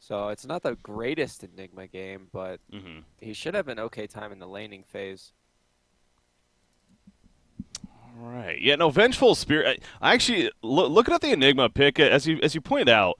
So it's not the greatest Enigma game, but Mm-hmm. he should have an okay time in the laning phase. All right. Yeah. No. Vengeful Spirit. I actually looking at the Enigma pick, as you pointed out.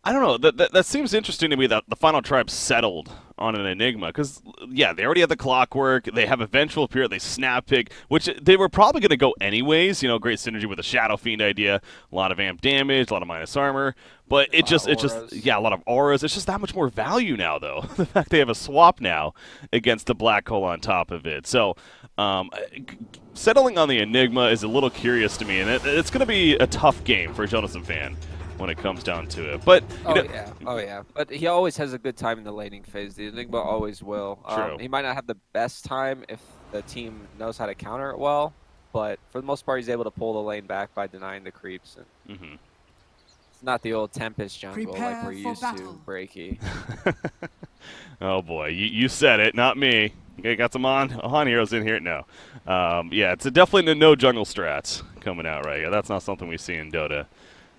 I don't know. That seems interesting to me that the final tribe settled on an Enigma because, yeah, they already have the clockwork. They have a vengeful period. They snap pick, which they were probably going to go anyways. You know, great synergy with the Shadow Fiend idea. A lot of amp damage, a lot of minus armor. But A lot of yeah, a lot of auras. It's just that much more value now, though. The fact they have a swap now against the black hole on top of it. So, settling on the Enigma is a little curious to me, and it's going to be a tough game for a Jonathan fan when it comes down to it. But Oh yeah. But he always has a good time in the laning phase. The Enigma always will. True. He might not have the best time if the team knows how to counter it well, but for the most part, he's able to pull the lane back by denying the creeps. And Mm-hmm. it's not the old Tempest jungle Prepare like we're for used battle. to, Breaky. Oh boy, you said it, not me. Okay, got some on heroes in here. No, yeah, it's definitely no jungle strats coming out right here. That's not something we see in Dota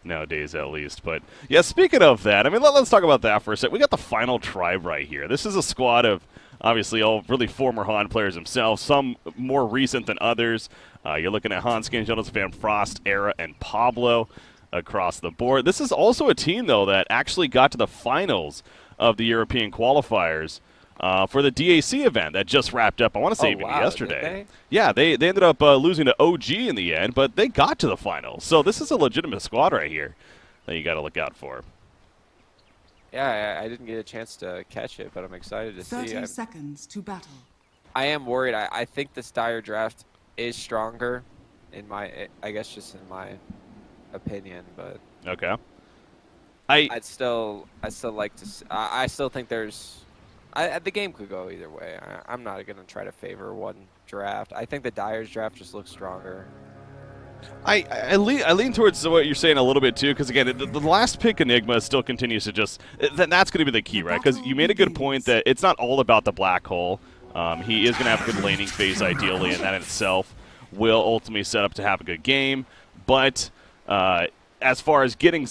nowadays, at least. But yeah, speaking of that, I mean, let's talk about that for a sec. We got the final tribe right here. This is a squad of obviously all really former Han players themselves, some more recent than others. You're looking at Hanskin, Jonas Van Frost, Era, and Pablo across the board. This is also a team, though, that actually got to the finals of the European qualifiers for the DAC event that just wrapped up, I want to say, even Wow, yesterday. did they? Yeah, they ended up losing to OG in the end, but they got to the finals. So this is a legitimate squad right here that you got to look out for. Yeah, I didn't get a chance to catch it, but I'm excited to 30 see. seconds to battle. I am worried. I think this dire draft is stronger, I guess just in my opinion, but Okay. I'd still like to. I still think there's. The game could go either way. I'm not gonna try to favor one draft. I think the Dyer's draft just looks stronger. I lean towards what you're saying a little bit too, because again, the last pick Enigma still continues to just that's going to be the key, right? Because you made a good point that it's not all about the black hole. He is going to have a good laning phase ideally, and that in itself will ultimately set up to have a good game. But as far as getting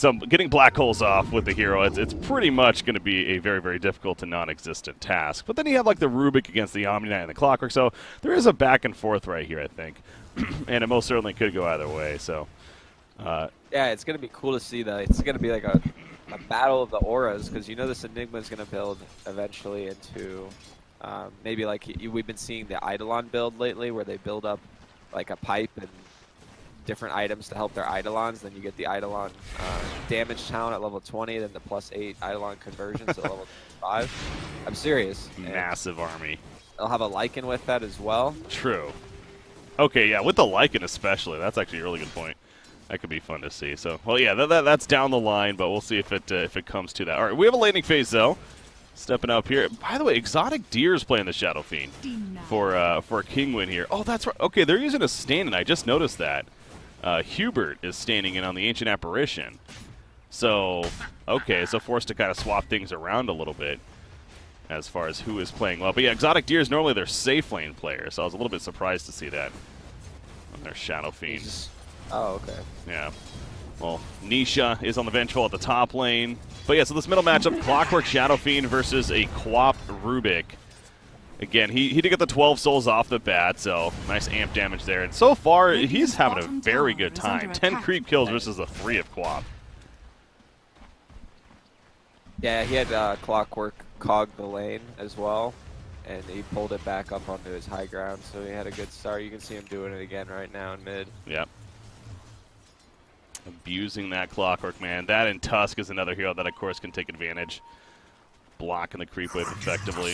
black holes off with the hero, it's pretty much going to be a very, very difficult to non-existent task. But then you have like the Rubik against the Omni Knight and the Clockwork, so there is a back and forth right here, I think. And it most certainly could go either way. So, Yeah, it's gonna be cool to see that. It's gonna be like a battle of the auras, because you know this Enigma is gonna build eventually into maybe like we've been seeing the Eidolon build lately, where they build up like a pipe and different items to help their Eidolons. Then you get the Eidolon damage town at level 20, then the +8 Eidolon conversions at level 5. I'm serious. massive army. They'll have a Lycan with that as well. True. Okay, yeah, with the Lycan especially, that's actually a really good point. That could be fun to see. So, well, yeah, that's down the line, but we'll see if it comes to that. All right, we have a laning phase though. Stepping up here. By the way, Exotic Deer's playing the Shadow Fiend for Kinguin here. Oh, that's right. Okay, they're using a stand-in. I just noticed that. Hubert is standing in on the Ancient Apparition. So, okay, so forced to kind of swap things around a little bit as far as who is playing well. But yeah, Exotic Deer is normally their safe lane player, so I was a little bit surprised to see that on their Shadow Fiend. Oh, okay. Yeah. Well, Nisha is on the Vengeful at the top lane. But yeah, so this middle matchup, Clockwork Shadow Fiend versus a Quap Rubik. Again, he did get the 12 souls off the bat, so nice amp damage there. And so far, he's having a very good time. 10 creep kills versus the 3 of Quap. Yeah, he had Clockwork cog the lane as well, and he pulled it back up onto his high ground, so he had a good start. You can see him doing it again right now in mid. Yep. Abusing that Clockwork, man. That and Tusk is another hero that, of course, can take advantage. Blocking the creep wave effectively.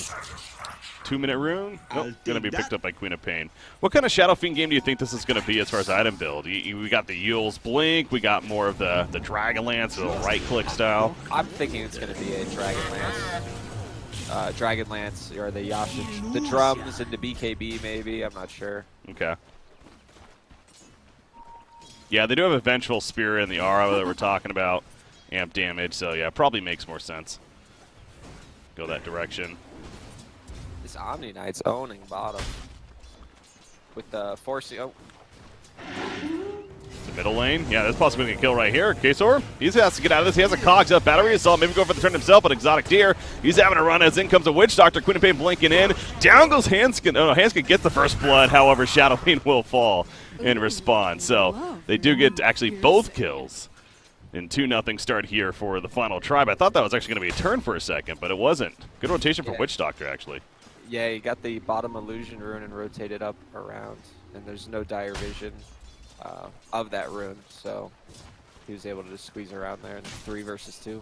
2-minute rune? Nope, going to be picked up by Queen of Pain. What kind of Shadow Fiend game do you think this is going to be as far as item build? We got the Yule's Blink, we got more of the Dragonlance, the right-click style. I'm thinking it's going to be a Dragonlance. Dragonlance, or the Yasha, the drums and the BKB maybe, I'm not sure. Okay. Yeah, they do have a Vengeful Spirit in the Aura that we're talking about. Amp damage, so yeah, probably makes more sense. Go that direction. This Omni Knight's owning bottom. With the forcing, Middle lane. Yeah, there's possibly a kill right here. Kesor, he has to get out of this. He has a Cogs up battery assault. Maybe go for the turn himself, but Exotic Deer, he's having a run as in comes a Witch Doctor. Quinnipiac blinking in. Down goes Hanskin. Oh, no, Hanskin gets the first blood. However, Shadow Fiend will fall in response. So they do get actually both kills. And 2-0 start here for the final tribe. I thought that was actually going to be a turn for a second, but it wasn't. Good rotation for Witch Doctor, actually. Yeah, he got the bottom illusion rune and rotated up around, and there's no dire vision of that rune, so he was able to just squeeze around there in 3 versus 2.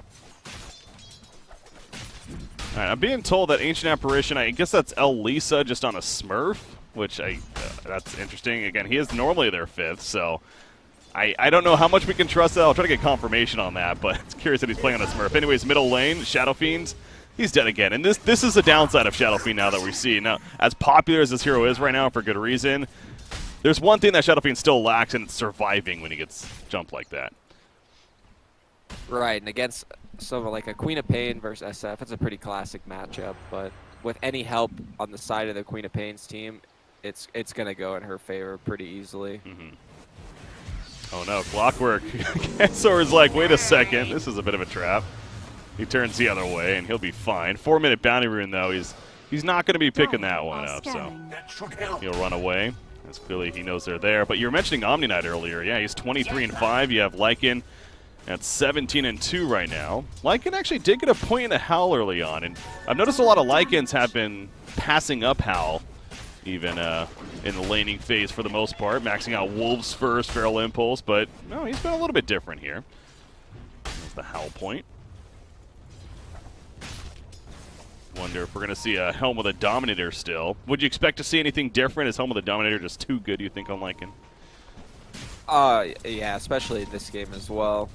All right, I'm being told that Ancient Apparition, I guess that's El Lisa just on a Smurf, which that's interesting. Again, he is normally their 5th, so I don't know how much we can trust that. I'll try to get confirmation on that, but it's curious that he's playing on a Smurf. Anyways, middle lane, Shadow Fiends, he's dead again. And this is the downside of Shadow Fiend now that we see. Now, as popular as this hero is right now, for good reason, there's one thing that Shadow Fiend still lacks, and it's surviving when he gets jumped like that. Right, and against someone like a Queen of Pain versus SF, it's a pretty classic matchup, but with any help on the side of the Queen of Pain's team, it's going to go in her favor pretty easily. Oh no, Clockwork. Kensor is like, wait a second, this is a bit of a trap. He turns the other way, and he'll be fine. 4-minute bounty rune, though, he's not going to be picking that one up, so he'll run away. As clearly he knows they're there. But you were mentioning Omni Knight earlier. Yeah, he's 23-5. You have Lycan at 17-2 right now. Lycan actually did get a point in the Howl early on, and I've noticed a lot of Lycans have been passing up Howl, even in the laning phase for the most part, maxing out Wolves first, Feral Impulse, but no, he's been a little bit different here. There's the Howl point. Wonder if we're going to see a Helm with a Dominator still. Would you expect to see anything different? Is Helm with a Dominator just too good, you think, on Lycan? Yeah, especially in this game as well.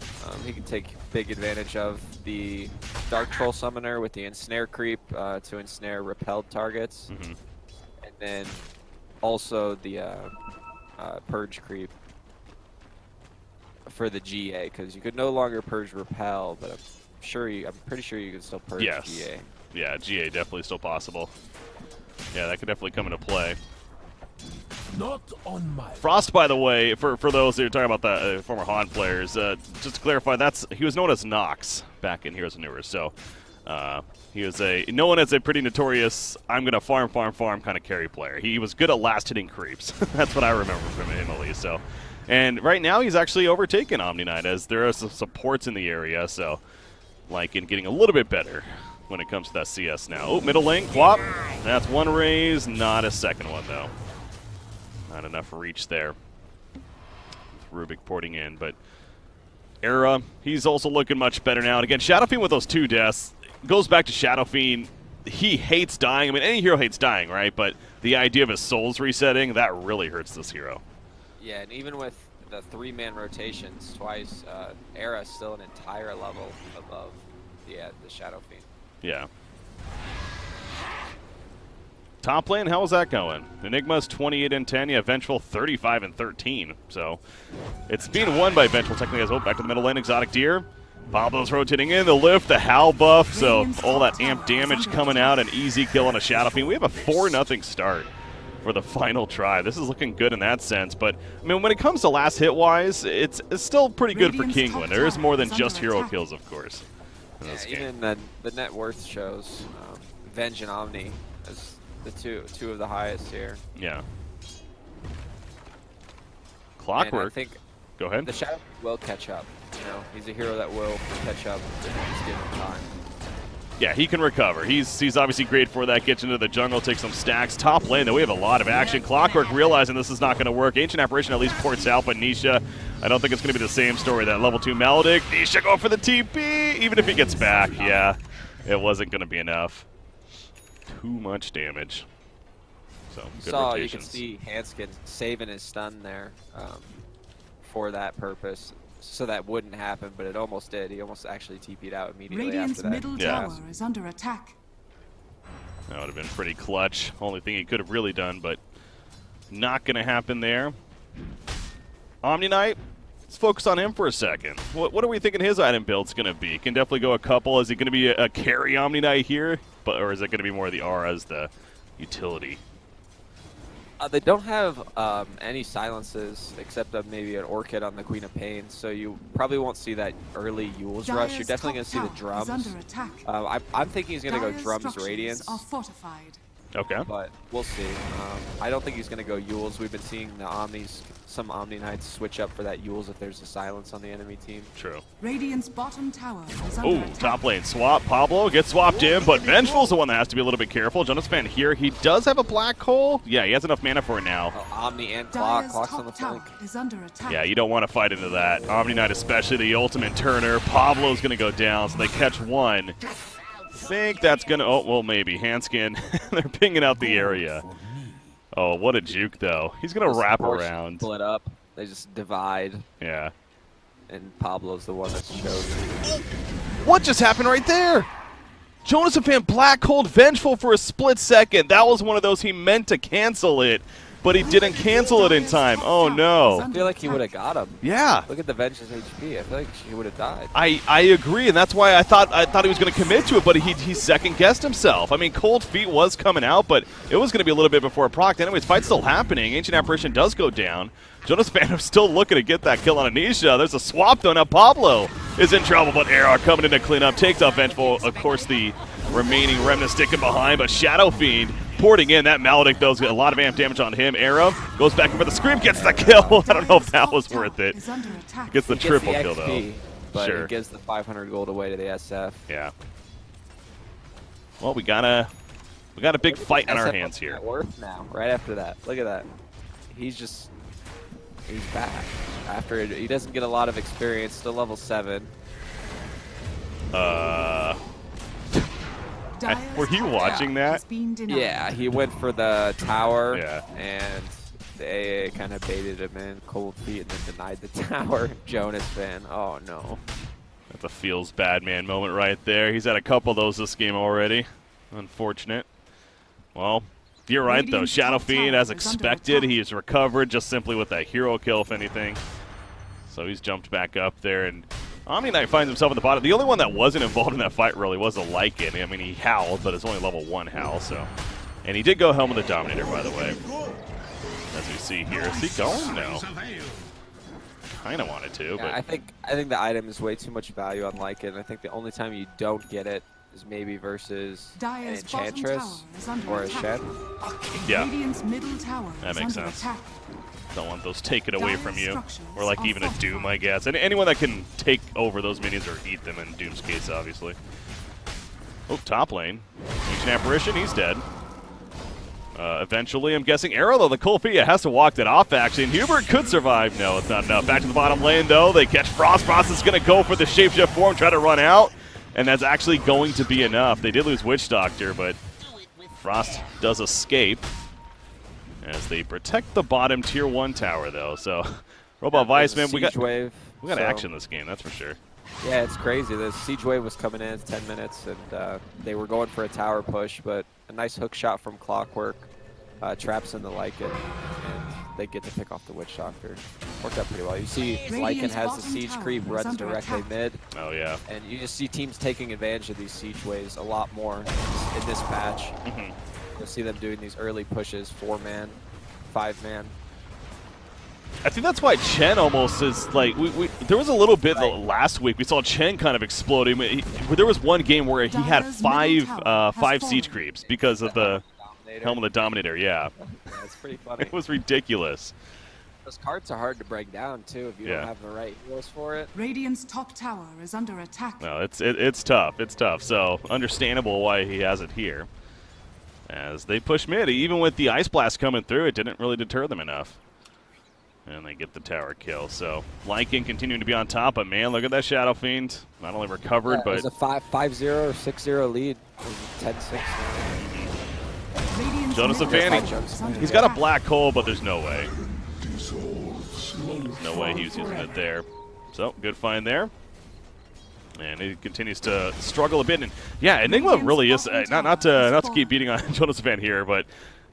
He can take big advantage of the Dark Troll Summoner with the Ensnare creep to ensnare repelled targets. And then also the Purge creep for the GA, because you could no longer Purge Repel, but I'm pretty sure you can still Purge GA. Yeah, GA definitely still possible. Yeah, that could definitely come into play. Not on my Frost, by the way, for those that are talking about the former Han players, just to clarify, he was known as Nox back in Heroes of Newer. So he was known as a pretty notorious I'm gonna farm kind of carry player. He was good at last hitting creeps. That's what I remember from him at least. So, and right now he's actually overtaken Omni Knight as there are some supports in the area. So, like getting a little bit better when it comes to that CS now. Oh, middle lane, Quap. That's one raise, not a second one, though. Not enough reach there. Rubik porting in, but Era, he's also looking much better now. And again, Shadow Fiend with those 2 deaths goes back to Shadow Fiend. He hates dying. I mean, any hero hates dying, right? But the idea of his souls resetting, that really hurts this hero. Yeah, and even with the 3-man rotations twice, Era's still an entire level above the Shadow Fiend. Yeah. Top lane, how is that going? Enigma's 28-10, yeah, Vengeful 35-13. So it's being won by Vengeful technically as well. Back to the middle lane, Exotic Deer. Pablo's rotating in, the lift, the Howl buff, so all that amp damage coming out, an easy kill on a Shadow Fiend. We have a 4-0 start for the final try. This is looking good in that sense, but I mean, when it comes to last hit-wise, it's still pretty good for Kinguin. There is more than just hero kills, of course. Even the net worth shows Venge and Omni as the two of the highest here. Yeah. Clockwork. And I think go ahead. The Shadow will catch up. You know, he's a hero that will catch up if he's given time. Yeah, he can recover. He's obviously great for that. Gets into the jungle, takes some stacks. Top lane, though, we have a lot of action. Clockwork realizing this is not going to work. Ancient Apparition at least ports out, but Nisha, I don't think it's going to be the same story. That level 2 Maledict. Nisha go for the TP, even if he gets back. Yeah, it wasn't going to be enough. Too much damage. So, good rotations. You can see Hanskin saving his stun there for that purpose. So that wouldn't happen, but it almost did. He almost actually TP'd out immediately Radiant's after that. middle tower is under attack. That would have been pretty clutch. Only thing he could have really done, but not going to happen there. Omni Knight, let's focus on him for a second. What are we thinking his item build's going to be? Can definitely go a couple. Is he going to be a carry Omni Knight here? Or is it going to be more of the aura as the utility? They don't have any silences except maybe an Orchid on the Queen of Pain, so you probably won't see that early Yule's rush. You're definitely going to see the drums. I'm thinking he's going to go drums Radiance, are fortified. Okay. but we'll see. I don't think he's going to go Yules. We've been seeing the Omnis, some Omni Knights switch up for that Yules if there's a silence on the enemy team. True. Radiant's bottom tower is under Oh, attack. top lane swap. Pablo gets swapped in, but Vengeful's the one that has to be a little bit careful. Jonas Fan here. He does have a black hole. Yeah, he has enough mana for it now. Oh, Omni and Clock. Dire's Clock's on the top tower flank. is under attack. Yeah, you don't want to fight into that. Omni Knight especially, the ultimate turner. Pablo's going to go down, so they catch one. Think that's going to... Oh, well, maybe. Handskin. They're pinging out the area. Oh, what a juke, though. He's going to wrap around. Split up. They just divide, Yeah. and Pablo's the one that's chosen. What just happened right there? Jonas Fan black holed Vengeful for a split second. That was one of those he meant to cancel it, but he didn't cancel it in time. Oh, no. I feel like he would have got him. Yeah. Look at the Vengeance HP. I feel like she would have died. I agree, and that's why I thought he was going to commit to it, but he second-guessed himself. I mean, Cold Feet was coming out, but it was going to be a little bit before it procced. Anyways, fight's still happening. Ancient Apparition does go down. Jonas Phantom's still looking to get that kill on Anisha. There's a swap, though. Now Pablo is in trouble, but Era coming in to clean up. Takes out Vengeful. Of course, the remaining remnant sticking behind, but Shadow Fiend porting in. That Maledict, though, has got a lot of amp damage on him. Era goes back in for the Scream, gets the kill. I don't know if that was worth it. Gets the triple kill, though. But Sure. it gives the 500 gold away to the SF. Yeah. Well, we got a big fight on our SF hands up here. at Worth now, right after that. Look at that. He's back. After he doesn't get a lot of experience, still level 7. Were you watching that? Yeah, he went for the tower, Yeah. and the AA kind of baited him in, Cold Feet, and then denied the tower. Jonas Fan, oh no. That's a feels bad man moment right there. He's had a couple of those this game already. Unfortunate. Well, you're right, though. Radiant's Shadow top Fiend, tower as is under expected, attack. he's recovered just simply with that hero kill, if anything. So he's jumped back up there, and Omni Knight finds himself in the bottom. The only one that wasn't involved in that fight really was a Lycan. I mean, he howled, but it's only level 1 howl, so. And he did go Helm of the Dominator, by the way. As we see here. Is he going? No. Kind of wanted to, but Yeah, I think the item is way too much value on Lycan. I think the only time you don't get it is maybe versus an Dire's bottom Enchantress tower is under or a attack. Shen. yeah, Radiant's middle tower That is makes under sense. attack. don't want those taken away Dire's from you. structures Or like are even a fortified. Doom, I guess. And anyone that can take over those minions or eat them in Doom's case, obviously. Oh, top lane. Ancient Apparition, he's dead. Eventually, I'm guessing Arrow, though, the Colfia has to walk that off, actually, and Hubert could survive. No, it's not enough. Back to the bottom lane, though. They catch Frost. Frost is going to go for the shapeshift form, try to run out, and that's actually going to be enough. They did lose Witch Doctor, but Frost does escape as they protect the bottom tier 1 tower, though. So, Robot There's a Viceman, we got siege wave. so- action this game, that's for sure. Yeah, it's crazy. The siege wave was coming in 10 minutes, and they were going for a tower push, but a nice hook shot from Clockwork traps in the Lycan, and they get to pick off the Witch Doctor. Worked out pretty well. You see Lycan Radiant's has the bottom siege tower creep, is runs under directly attack. mid, Oh, yeah. and you just see teams taking advantage of these siege waves a lot more in this patch. Mhm. You'll see them doing these early pushes, 4-man, 5-man. I think that's why Chen almost is like there was a little bit Right. last week. We saw Chen kind of exploding. There was one game where he had Dire's five middle tower has five siege fallen. creeps because of the Dominator. Helm of the Dominator. Yeah, Yeah, it's pretty funny. it was ridiculous. Those cards are hard to break down too if you Yeah. don't have the right heroes for it. Radiant's top tower is under attack. No, it's tough. It's tough. So understandable why he has it here. As they push mid, even with the Ice Blast coming through, it didn't really deter them enough. And they get the tower kill. So Lycan continuing to be on top, but man, look at that Shadow Fiend. Not only recovered, Yeah, it but was a 5-0 or 6-0 lead. It was 10-6. Radiant's Jonas middle Fanning, tower is under he's got a attack. black hole, but there's no way. There's no way he was using it there. So, good find there. And he continues to struggle a bit. And yeah, Enigma really is not to keep beating on Jonas Fan here, but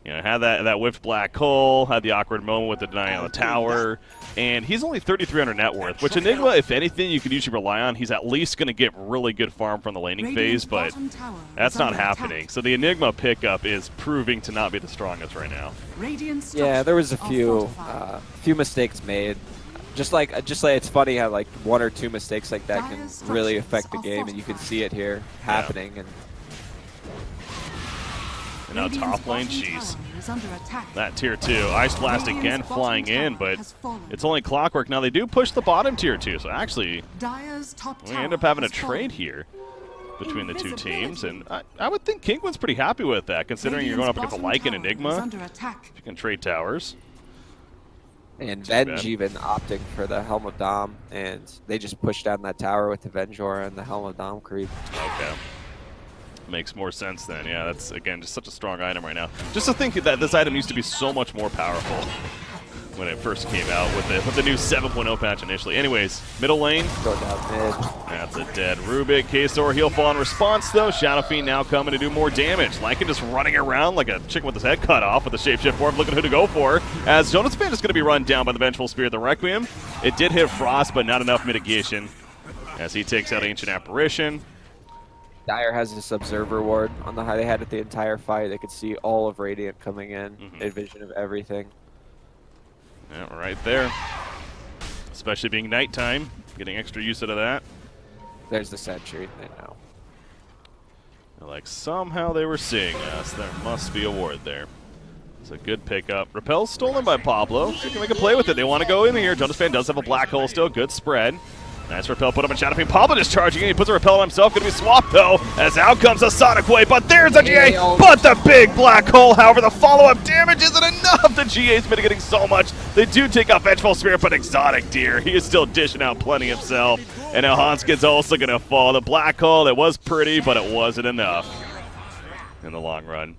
You know, had that whiffed black hole, had the awkward moment with the deny on the tower, and he's only 3,300 net worth, which Enigma, if anything, you could usually rely on. He's at least going to get really good farm from the laning phase, but that's not happening. So the Enigma pickup is proving to not be the strongest right now. Yeah, there was a few mistakes made. Just like it's funny how like 1 or 2 mistakes like that can really affect the game, and you can see it here happening. And now top lane, jeez. That tier 2. Ice Blast again flying in, but it's only clockwork. Now they do push the bottom tier 2, so actually we end up having a trade here between the two teams. And I would think Kinguin's pretty happy with that, considering you're going up against a Lycan Enigma. You can trade towers. And Venge even opting for the Helm of Dom, and they just pushed down that tower with the Vengeur and the Helm of Dom creep. Okay. Makes more sense then. Yeah, that's, again, just such a strong item right now. Just to think that this item used to be so much more powerful when it first came out with the new 7.0 patch initially. Anyways, middle lane. Go down mid. That's a dead Rubik. K-Stor, he'll fall in response, though. Shadow Fiend now coming to do more damage. Lycan just running around like a chicken with his head cut off with the shapeshift form, looking who to go for. As Jonas Fan is going to be run down by the Vengeful Spirit, the Requiem. It did hit Frost, but not enough mitigation as he takes out Ancient Apparition. Dire has this observer ward on the high. They had it the entire fight. They could see all of Radiant coming in. A vision of everything. Yeah, right there. Especially being nighttime, getting extra use out of that. There's the sentry. They know. Like somehow they were seeing us. There must be a ward there. It's a good pickup. Repel's stolen by Pablo. So you can make a play with it. They want to go in here. Jonas Fan does have a black hole still. Good spread. Nice repel put up in Shadow Fiend. Pablo just charging in. He puts a repel on himself. Going to be swapped though. As out comes a Sonic Wave. But there's a GA. But the big black hole. However, the follow-up damage isn't enough. The GA's mitigating so much. They do take out Vengeful Spirit, but Exotic Deer, he is still dishing out plenty himself. And now Hanskid's also going to fall. The black hole, it was pretty, but it wasn't enough in the long run.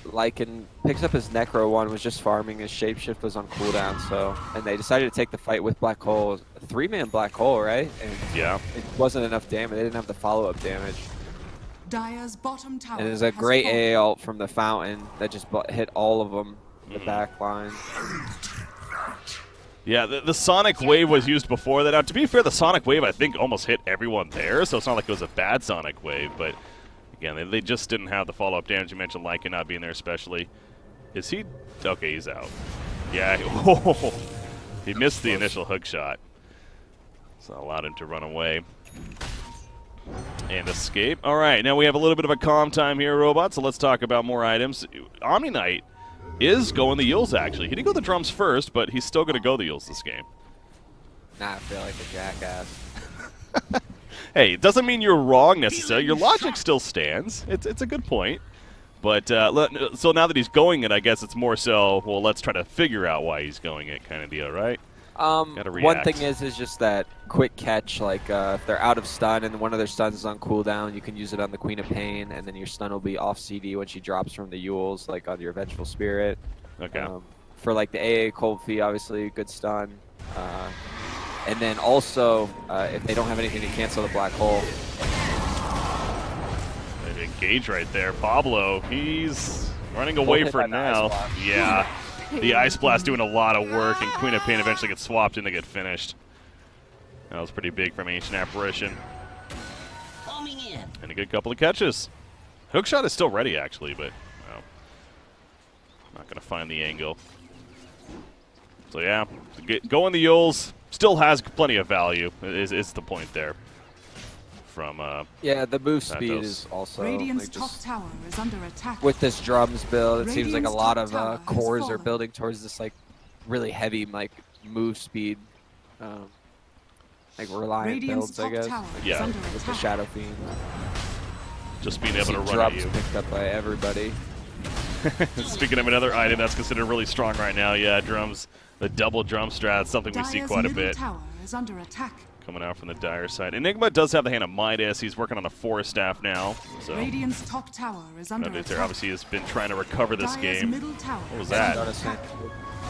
Lycan picks up his Necro one, was just farming. His shapeshift was on cooldown, so and they decided to take the fight with black hole. A 3-man black hole, right? And yeah. It wasn't enough damage. They didn't have the follow-up damage. Dire's bottom tower. And there's a great AA ult from the fountain that just hit all of them in the back line. Yeah, the Sonic Wave was used before that. Now, to be fair, the Sonic Wave, I think, almost hit everyone there, so it's not like it was a bad Sonic Wave, but again, they just didn't have the follow-up damage. You mentioned Lycan not being there especially. Is he? Okay, he's out. Yeah, he missed the initial hook shot. So allowed him to run away and escape. All right, now we have a little bit of a calm time here, Robot, so let's talk about more items. Omni Knight is going the Yules, actually. He didn't go the drums first, but he's still going to go the Yules this game. Nah, I feel like a jackass. Hey, it doesn't mean you're wrong necessarily. Your logic still stands. It's a good point. But so now that he's going it, I guess it's more so, well, let's try to figure out why he's going it kind of deal, right? One thing is just that quick catch, like if they're out of stun and one of their stuns is on cooldown, you can use it on the Queen of Pain, and then your stun will be off CD when she drops from the Yules, like on your Vengeful Spirit. Okay. For like the AA Cold Fee, obviously good stun. And then also, if they don't have anything to cancel the black hole. They engage right there. Pablo, he's running away for now. Yeah, the Ice Blast doing a lot of work, and Queen of Pain eventually gets swapped in to get finished. That was pretty big from Ancient Apparition. And a good couple of catches. Hookshot is still ready, actually, but well, not going to find the angle. So yeah, going the Yules. Still has plenty of value, is the point there. From yeah, the move speed is also Radiant's like, top tower is under attack. with this drums build. It seems like a Radiant's lot top tower of has cores are fallen. building towards this like really heavy like move speed, like reliant Radiant's builds, I top guess. tower Like, is Yeah. under with the attack. Shadow Fiend. just being able to See run at drums you. picked up by everybody. Speaking of another item that's considered really strong right now, yeah, drums. The double drum strat, something we see Dire's quite a middle bit tower is under attack. coming out from the Dire side. Enigma does have the Hand of Midas. He's working on a Forest Staff now. So Radiant's top tower is under Predator attack. obviously has been trying to recover this Dire's game. middle tower What was is that? under attack.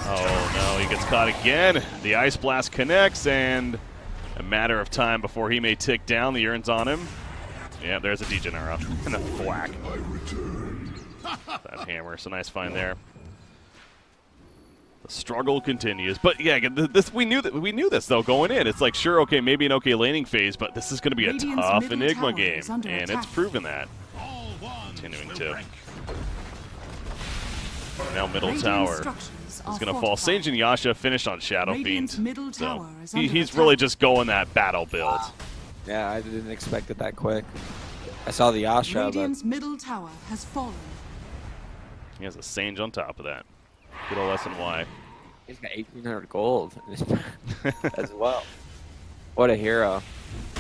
Oh no, he gets caught again. The Ice Blast connects, and a matter of time before he may tick down. The Urn's on him. Yeah, there's a Degenera. And a thwack. That hammer, so nice find there. The struggle continues, but yeah, we knew this though going in. It's like, sure, okay, maybe an okay laning phase, but this is going to be a tough Enigma game, and it's proven that. Continuing to. Now middle tower is going to fall. Sage and Yasha finished on Shadow Fiend, so he's really just going that battle build. Yeah, I didn't expect it that quick. I saw the Yasha, Radiant's middle tower has fallen. He has a Sage on top of that. Good old SNY. He's got 1,800 gold as well. What a hero.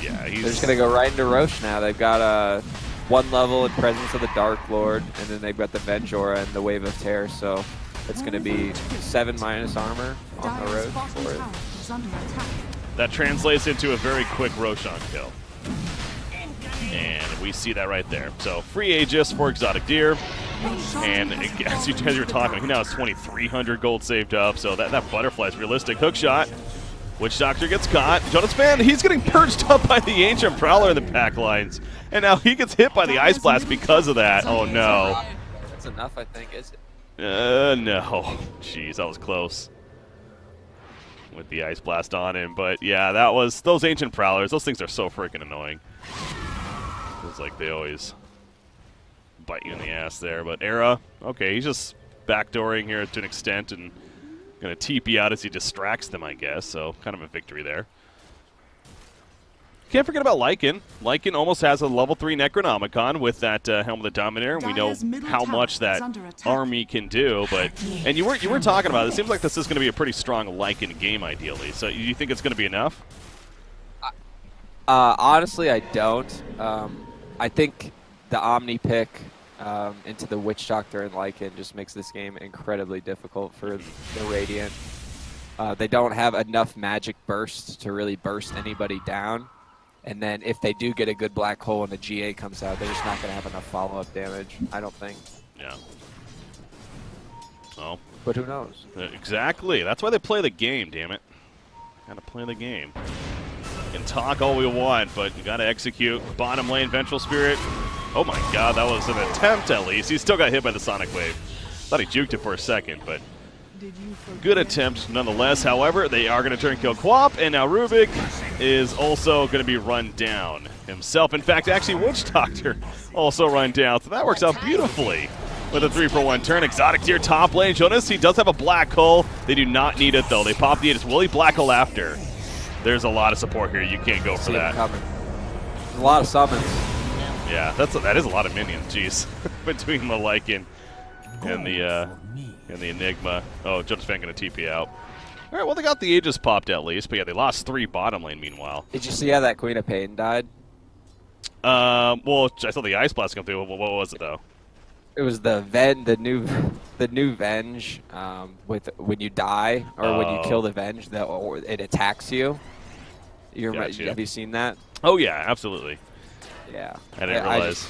Yeah, They're just going to go right into Roche now. They've got 1 level in Presence of the Dark Lord, and then they've got the Venge Aura and the Wave of Terror, so it's going to be 7 minus armor on the Roche for it. That translates into a very quick Roshan kill. And we see that right there. So free Aegis for Exotic Deer. And as you guys were talking, he now has 2,300 gold saved up, so that butterfly's realistic. Hook shot. Witch Doctor gets caught. Jonas Fan, he's getting purged up by the Ancient Prowler in the pack lines. And now he gets hit by the Ice Blast because of that. Oh no. That's enough, I think, is it? No. Jeez, that was close. With the Ice Blast on him. But yeah, that was those Ancient Prowlers. Those things are so freaking annoying. It's like they always bite you in the ass there. But Era, okay, he's just backdooring here to an extent and going to TP out as he distracts them, I guess. So kind of a victory there. Can't forget about Lycan. Lycan almost has a level 3 Necronomicon with that Helm of the Dominator, and we know how much that army can do. But and you were talking about it. It seems like this is going to be a pretty strong Lycan game, ideally. So you think it's going to be enough? Honestly, I don't. I think the Omni pick into the Witch Doctor and Lycan just makes this game incredibly difficult for the Radiant. They don't have enough magic bursts to really burst anybody down. And then if they do get a good black hole and the GA comes out, they're just not going to have enough follow-up damage, I don't think. Yeah. Oh. But who knows? Exactly. That's why they play the game, damn it. Got to play the game. We can talk all we want, but you got to execute. Bottom lane, Vengeful Spirit. Oh my god, that was an attempt at least. He still got hit by the Sonic Wave. Thought he juked it for a second, but good attempt nonetheless. However, they are going to turn kill Quap, and now Rubik is also going to be run down himself. In fact, actually, Witch Doctor also run down, so that works out beautifully with a 3-for-1 turn. Exotic Deer top lane. Jonas, he does have a Black Hole. They do not need it, though. They pop the Aegis. Will he Black Hole after? There's a lot of support here. You can't go for that. There's a lot of summons. Yeah, that is a lot of minions, jeez. Between the Lycan and the Enigma. Oh, Jonas Fan going to TP out. All right, well, they got the Aegis popped at least, but yeah, they lost 3 bottom lane meanwhile. Did you see how that Queen of Pain died? Well, I saw the Ice Blast come through. What was it, though? It was the new Venge, with when you die or when you kill the Venge, it attacks you. Gotcha. Have you seen that? Oh, yeah, absolutely. Yeah. I didn't realize.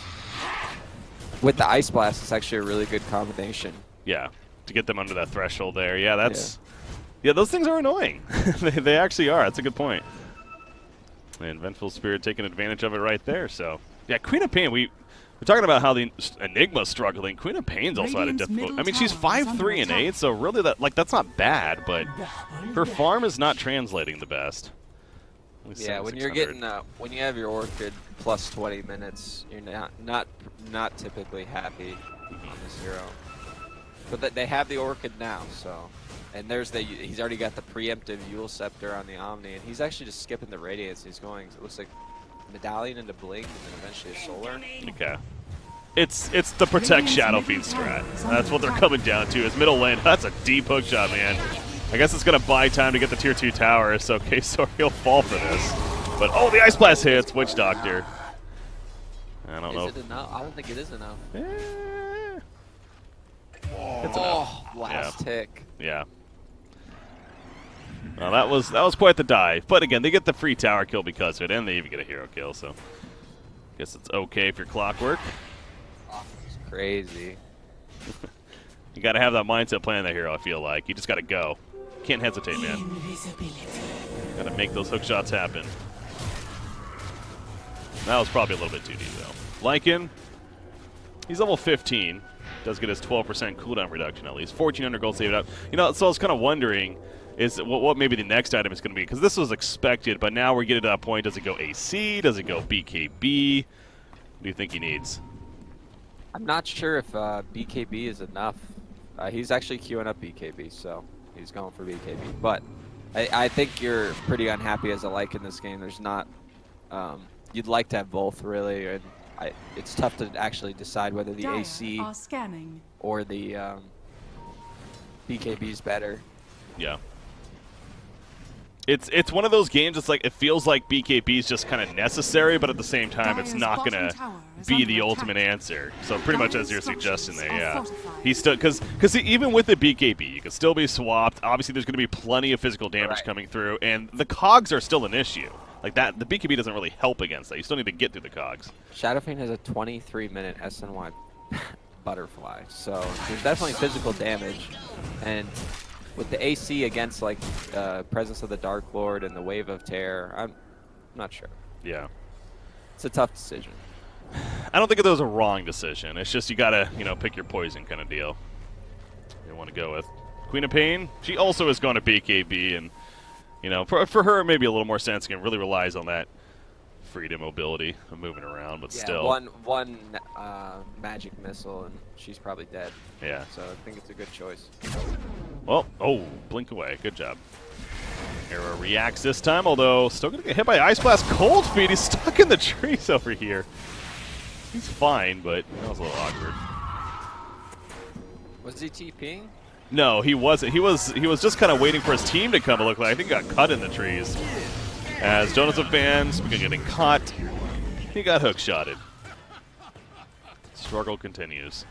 With the Ice Blast, it's actually a really good combination. Yeah, to get them under that threshold there. Yeah, that's... Yeah, those things are annoying. they actually are. That's a good point. And Vengeful Spirit taking advantage of it right there. So, yeah, Queen of Pain, we're talking about how the Enigma's struggling. Queen of Pain's also had a difficult... I mean, she's 5-3 and 8, so really that's not bad, but her farm is not translating the best. Yeah, when you're getting when you have your Orchid plus 20 minutes, you're not typically happy on this hero. But they have the Orchid now, so and he's already got the preemptive Yule Scepter on the Omni, and he's actually just skipping the Radiance. He's going, it looks like Medallion into Blink and then eventually a Solar. Okay. It's the protect Shadow Fiend strat. That's what they're coming down to. Is middle lane. That's a deep hook shot, man. I guess it's going to buy time to get the tier 2 tower, so Kesor, he'll fall for this. But, oh, the Ice Blast hits. Witch Doctor. I don't know. Is it enough? I don't think it is enough. It's enough. Last tick. Yeah. Well, that was quite the dive. But, again, they get the free tower kill because of it, and they even get a hero kill, so guess it's okay if you're Clockwork. Oh, it's crazy. You got to have that mindset playing that hero, I feel like. You just got to go. Can't hesitate, man. Got to make those hook shots happen. That was probably a little bit too deep, though. Lycan, he's level 15. Does get his 12% cooldown reduction at least. 1,400 gold saved up. You know, so I was kind of wondering is what maybe the next item is going to be, because this was expected, but now we're getting to that point. Does it go AC? Does it go BKB? What do you think he needs? I'm not sure if BKB is enough. He's actually queuing up BKB, so he's going for BKB. But I think you're pretty unhappy as a like in this game. There's not. You'd like to have both, really, and it's tough to actually decide whether the AC Are scanning. or the BKB is better. Yeah. It's one of those games. It's like it feels like BKB is just kind of necessary, but at the same time, it's not gonna be the ultimate answer. So pretty much as you're suggesting there, yeah. He's still because even with the BKB, you can still be swapped. Obviously, there's going to be plenty of physical damage coming through, and the cogs are still an issue. Like that, the BKB doesn't really help against that. You still need to get through the cogs. Shadowfiend has a 23-minute SNY butterfly, so there's definitely physical damage, and with the AC against like Presence of the Dark Lord and the Wave of Terror, I'm not sure. Yeah. It's a tough decision. I don't think it was a wrong decision. It's just you gotta, pick your poison kind of deal. You want to go with Queen of Pain. She also is going to BKB, and for her maybe a little more sense. Again, really relies on that freedom, mobility, of moving around, but Yeah, still. one magic missile and she's probably dead. Yeah. So I think it's a good choice. Well, blink away. Good job. Arrow reacts this time, although still going to get hit by Ice Blast. Cold Feet, he's stuck in the trees over here. He's fine, but that was a little awkward. Was he TPing? No, he wasn't. He was just kind of waiting for his team to come, it looked like. I think he got cut in the trees. As Jonas of fans, getting caught. He got hook-shotted. Struggle continues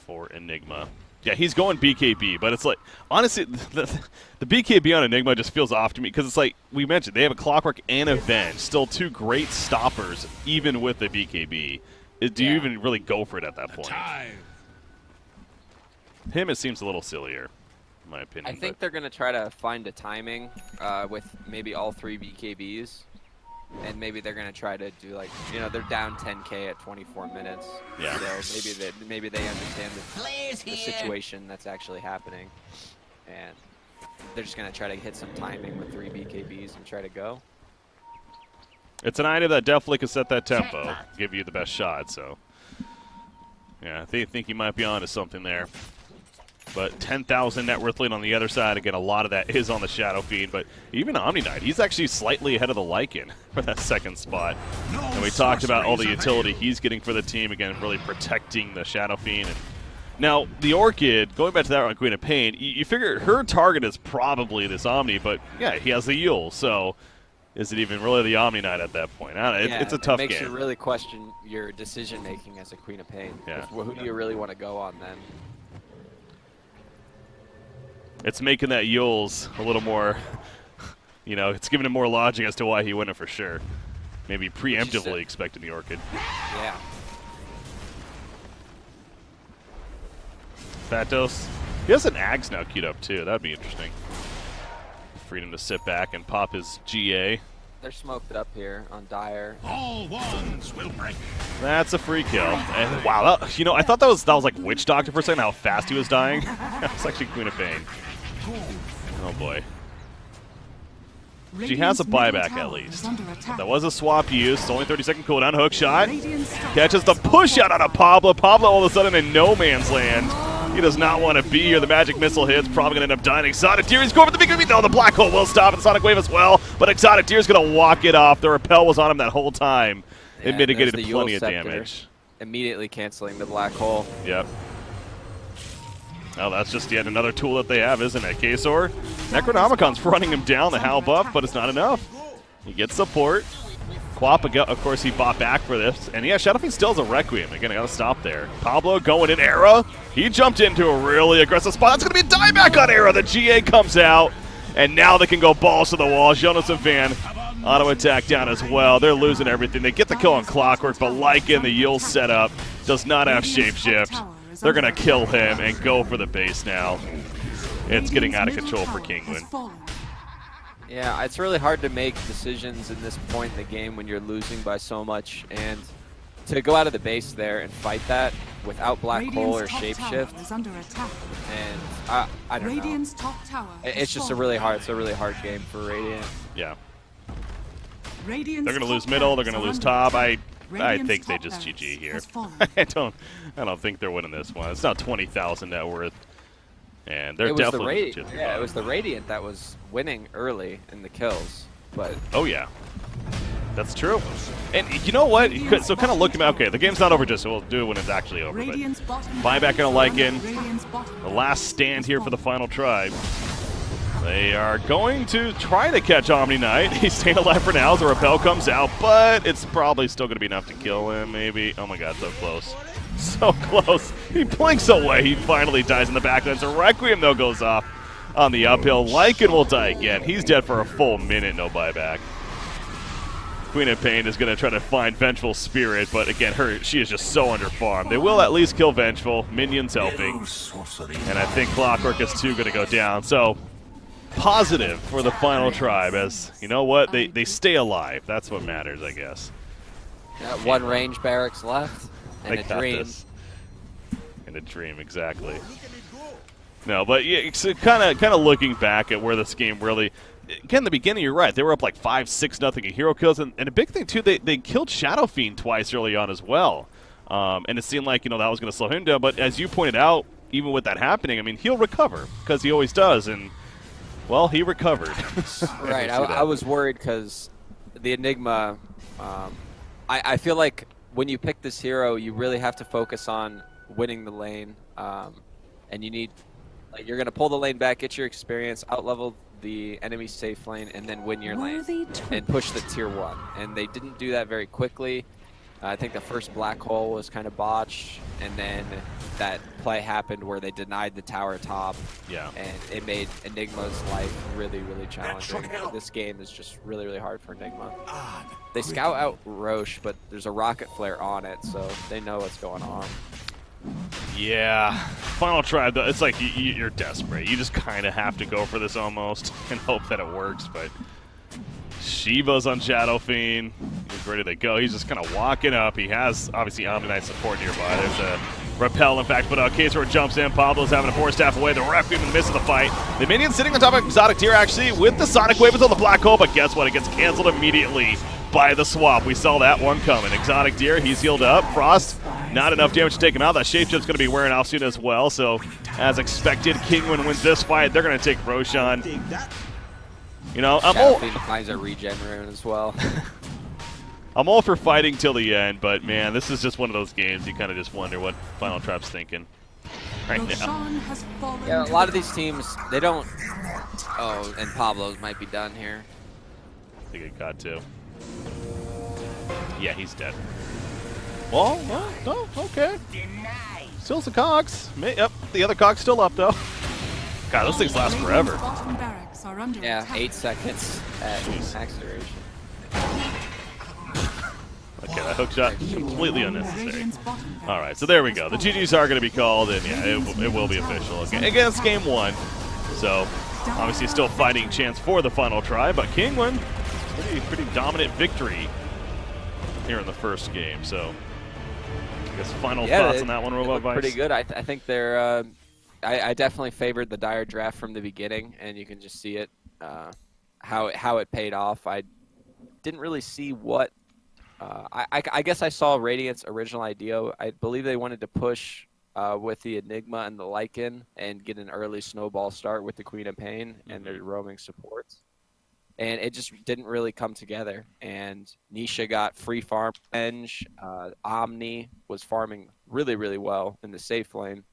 for Enigma. Yeah, he's going BKB, but it's like, honestly, the BKB on Enigma just feels off to me, because it's like, we mentioned, they have a Clockwork and a Venge, still two great stoppers, even with the BKB. Do you even really go for it at that point? Him, it seems a little sillier, in my opinion. I think they're going to try to find a timing with maybe all three BKBs. And maybe they're going to try to do like, they're down 10k at 24 minutes. Yeah. So maybe they understand the situation that's actually happening. And they're just going to try to hit some timing with 3 BKBs and try to go. It's an item that definitely can set that tempo, give you the best shot, so. Yeah, I think you might be onto something there. But 10,000 net worth lead on the other side. Again, a lot of that is on the Shadow Fiend, but even Omni Knight, he's actually slightly ahead of the Lycan for that second spot. And we talked about all the utility he's getting for the team, again, really protecting the Shadow Fiend. And now, the Orchid, going back to that on Queen of Pain, you figure her target is probably this Omni, but yeah, he has the Yule, so is it even really the Omni Knight at that point? I don't know, it's a tough game. It makes you really question your decision-making as a Queen of Pain. Yeah. Who do you really want to go on then? It's making that Yule's a little more, it's giving him more logic as to why he won it for sure. Maybe preemptively expecting the Orchid. Yeah. Fatos. He has an Ags now queued up too. That'd be interesting. Freedom to sit back and pop his GA. They're smoked up here on Dire. All wands will break. That's a free kill. And wow, I thought that was like Witch Doctor for a second, how fast he was dying. That was actually Queen of Pain. Oh boy. She has a buyback at least. That was a swap use. Only 30-second cooldown. Hook shot. Catches the push out on a Pablo. Pablo all of a sudden in no man's land. He does not want to be here. The magic missile hits. Probably going to end up dying. Exotic Tear is going for the big. No, the black hole will stop. And Sonic Wave as well. But Exotic Tear is going to walk it off. The repel was on him that whole time. It mitigated plenty of damage. Immediately canceling the black hole. Yep. Oh, that's just yet another tool that they have, isn't it? Kasor. Necronomicon's running him down, the Howl buff, but it's not enough. He gets support. Quap, of course, he bought back for this. And yeah, Shadowfiend still has a Requiem. Again, I gotta stop there. Pablo going in Era. He jumped into a really aggressive spot. That's gonna be a dieback on Era. The GA comes out. And now they can go balls to the wall. Jonas and Van auto attack down as well. They're losing everything. They get the kill on Clockwork, but Lycan, the Yule setup, does not have Shapeshift. They're going to kill him and go for the base now. It's getting out of control for Kinguin. Yeah, it's really hard to make decisions in this point in the game when you're losing by so much, and to go out of the base there and fight that without black hole or Radiant's top tower shapeshift, is under attack. and I don't know. Radiant's top tower It's has just fallen. it's a really hard game for Radiant. Yeah. Radiant's They're going to top lose middle. They're barracks going to are lose under top. attack. I Radiant's think they top just barracks GG here. has fallen. I don't think they're winning this one. It's not 20,000 net worth, and they're It was the definitely Radiant. legit. Yeah, it was the Radiant that was winning early in the kills, but Oh yeah, that's true. And you know what? So kind of looking back. Okay, the game's not over just, so we'll do it when it's actually over. But Radiant's bottom buyback and a barracks are Lycan. under Radiant's bottom the last stand has here for the fallen. final tribe. They are going to try to catch Omni Knight. He's staying alive for now as the repel comes out, but it's probably still going to be enough to kill him, maybe. Oh my god, so close. So close. He blinks away. He finally dies in the backline. So Requiem, though, goes off on the uphill. Lycan will die again. He's dead for a full minute, no buyback. Queen of Pain is going to try to find Vengeful Spirit, but again, she is just so underfarmed. They will at least kill Vengeful. Minions helping. And I think Clockwork is too going to go down. So positive for the final tribe, as you know what, they stay alive. That's what matters, I guess. got one range barracks left and They a got dream. this. And a dream, exactly. No, but yeah, it's kind of looking back at where this game really. Again, the beginning, you're right. They were up like 5-6-0 in hero kills, and a big thing too, they killed Shadow Fiend twice early on as well. And it seemed like that was going to slow him down. But as you pointed out, even with that happening, I mean, he'll recover because he always does, and well, he recovered. Right, I was worried because the Enigma, I feel like when you pick this hero, you really have to focus on winning the lane, and you need, like, you're going to pull the lane back, get your experience, outlevel the enemy safe lane, and then win your lane and push the tier 1. And they didn't do that very quickly. I think the first black hole was kind of botched, and then that play happened where they denied the tower top. Yeah. And it made Enigma's life really, really challenging. This game is just really, really hard for Enigma. They scout out Roche, but there's a rocket flare on it, so they know what's going on. Yeah, final tribe, though, it's like you're desperate. You just kind of have to go for this almost and hope that it works, but Shiva's on Shadow Fiend. He's ready to go. He's just kind of walking up. He has, obviously, Omni Knight support nearby. There's a repel, in fact, but K-Sword jumps in. Pablo's having a 4-staff away. The Requiem in the midst of the fight. The minion sitting on top of Exotic Tier, actually, with the Sonic Wave until the Black Hole, but guess what? It gets canceled immediately by the swap. We saw that one coming. Exotic Deer, he's healed up. Frost, not enough damage to take him out. That Shapeshift's going to be wearing off soon as well. So, as expected, Kinguin wins this fight. They're going to take Roshan. You know, Shadow Fiend finds a regen rune as well. I'm all for fighting till the end, but man, this is just one of those games you kind of just wonder what Final Tribe's thinking right now. Roshan has fallen Yeah, a to lot the of these teams, they don't. Oh, and Pablo's might be done here. I think it got to. Yeah, he's dead. Well, no, okay. Still some cogs. Yep, the other cog's still up, though. God, those things last forever. Radiant's bottom barracks are under Yeah, attack. 8 seconds at max duration. Okay, that hook shot, completely unnecessary. Radiant's bottom barracks All right, so there we has go. The fallen. GGs are going to be called, and yeah, it will be official. Against game 1. So, obviously still fighting chance for the final try, but Kinguin, pretty dominant victory here in the first game. So, I guess final thoughts on that one, Robot Vice? Pretty good. I think they're. I definitely favored the Dire draft from the beginning, and you can just see it, how it paid off. I didn't really see what. I guess I saw Radiant's original idea. I believe they wanted to push with the Enigma and the Lycan and get an early snowball start with the Queen of Pain and their roaming supports. And it just didn't really come together. And Nisha got free farm revenge. Omni was farming really, really well in the safe lane.